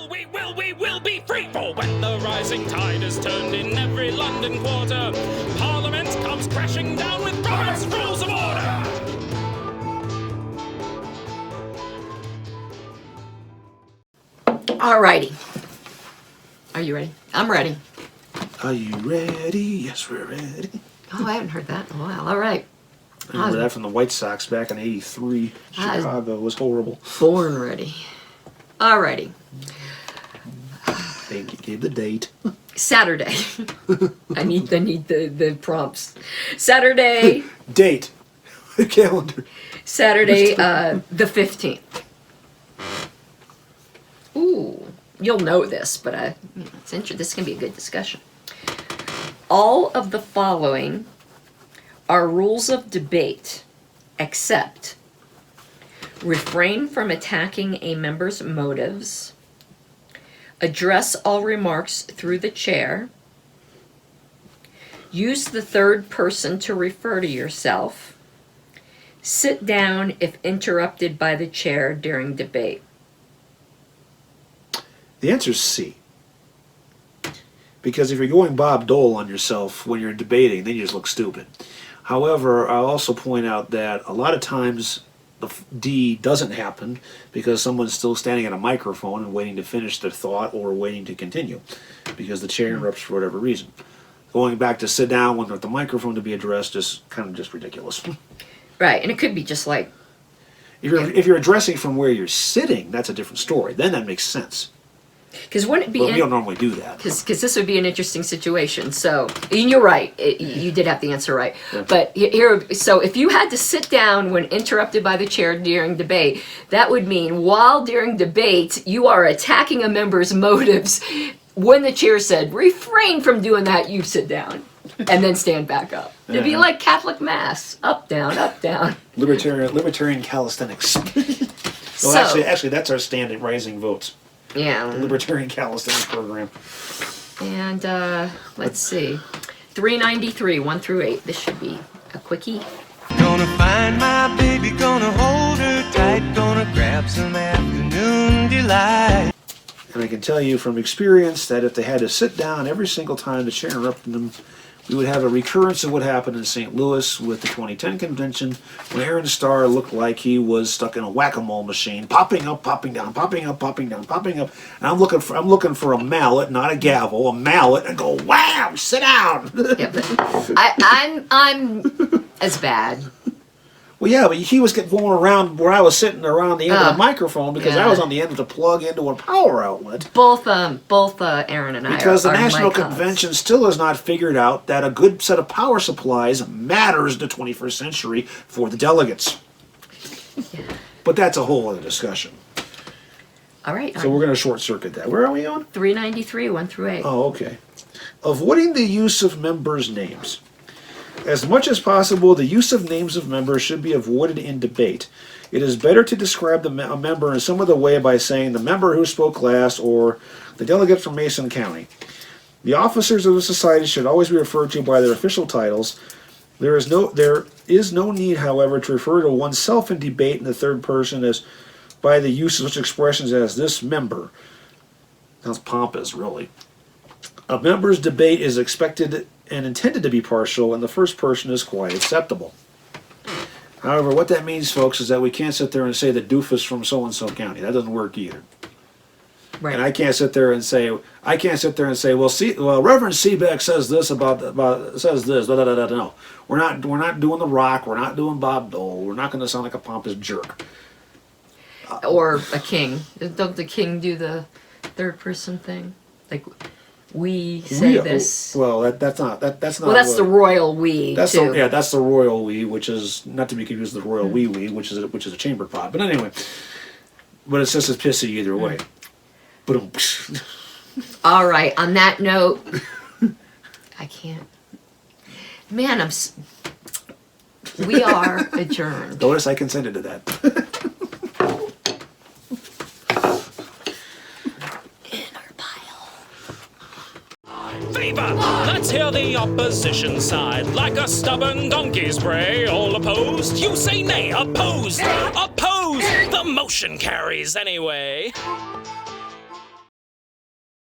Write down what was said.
We will be free! For when the rising tide is turned in every London quarter, Parliament comes crashing down with Robert's Rules of Order! Alrighty. Are you ready? I'm ready. Are you ready? Yes, we're ready. Oh, I haven't heard that in a while. All right. I remember that from the White Sox back in '83. Chicago was horrible. Born ready. Alrighty. They gave the date. Saturday. I need the prompts. Saturday. Date. The calendar. Saturday, the 15th. Ooh, you'll know this, but it's interesting. This can be a good discussion. All of the following are rules of debate, except refrain from attacking a member's motives, address all remarks through the chair, use the third person to refer to yourself, sit down if interrupted by the chair during debate. The answer is C. Because if you're going Bob Dole on yourself when you're debating, then you just look stupid. However, I'll also point out that a lot of times the D doesn't happen because someone's still standing at a microphone and waiting to finish their thought or waiting to continue because the chair interrupts for whatever reason. Going back to sit down when the microphone to be addressed is kind of just ridiculous. Right, and it could be just like... If you're addressing from where you're sitting, that's a different story. Then that makes sense. Because wouldn't it be... But we don't normally do that. Because this would be an interesting situation. So, and you're right. You did have the answer right. Yeah. But here, so if you had to sit down when interrupted by the chair during debate, that would mean while during debate, you are attacking a member's motives. When the chair said, refrain from doing that, you sit down. And then stand back up. It'd be like Catholic Mass. Up, down, up, down. Libertarian calisthenics. Well, So, actually, that's our standing rising votes. Yeah. The Libertarian calisthenics program. And let's see. 393, 1 through 8. This should be a quickie. Gonna find my baby, gonna hold her tight, gonna grab some afternoon delight. And I can tell you from experience that if they had to sit down every single time the chair interrupted them, we would have a recurrence of what happened in St. Louis with the 2010 convention when Aaron Starr looked like he was stuck in a whack-a-mole machine, popping up, popping down, popping up, popping down, popping up. And I'm looking for a mallet, not a gavel, a mallet, and go, wham, sit down. Yeah, but I'm as bad. Well, yeah, but he was going around where I was sitting around the end of the microphone because I was on the end of the plug into a power outlet. Both Aaron and I because are the National mic Convention still has not figured out that a good set of power supplies matters in the 21st century for the delegates. Yeah. But that's a whole other discussion. All right. So we're going to short circuit that. Where are we on? 393, 1 through 8. Oh, okay. Avoiding the use of members' names. As much as possible, the use of names of members should be avoided in debate. It is better to describe a member in some other way by saying the member who spoke last or the delegate from Mason County. The officers of the society should always be referred to by their official titles. There is no need, however, to refer to oneself in debate in the third person as by the use of such expressions as this member. Sounds pompous, really. A member's debate is expected and intended to be partial, and the first person is quite acceptable. However, what that means, folks, is that we can't sit there and say the doofus from so-and-so county. That doesn't work either. Right. And I can't sit there and say, well, Reverend Seebeck says this says this. No, we're not doing The Rock. We're not doing Bob Dole. We're not going to sound like a pompous jerk. Or a king. Don't the king do the third person thing? Like, we say this. Well, that's not. That's not. Well, that's the royal we. That's too. that's the royal we, which is not to be confused with the royal wee, which is a chamber pot. But anyway, but it's just as pissy either way. But all right. On that note, I can't. Man, we are adjourned. Notice I consented to that. Favor! Let's hear the opposition side. Like a stubborn donkey's bray. All opposed? You say nay. Opposed! Opposed! The motion carries anyway.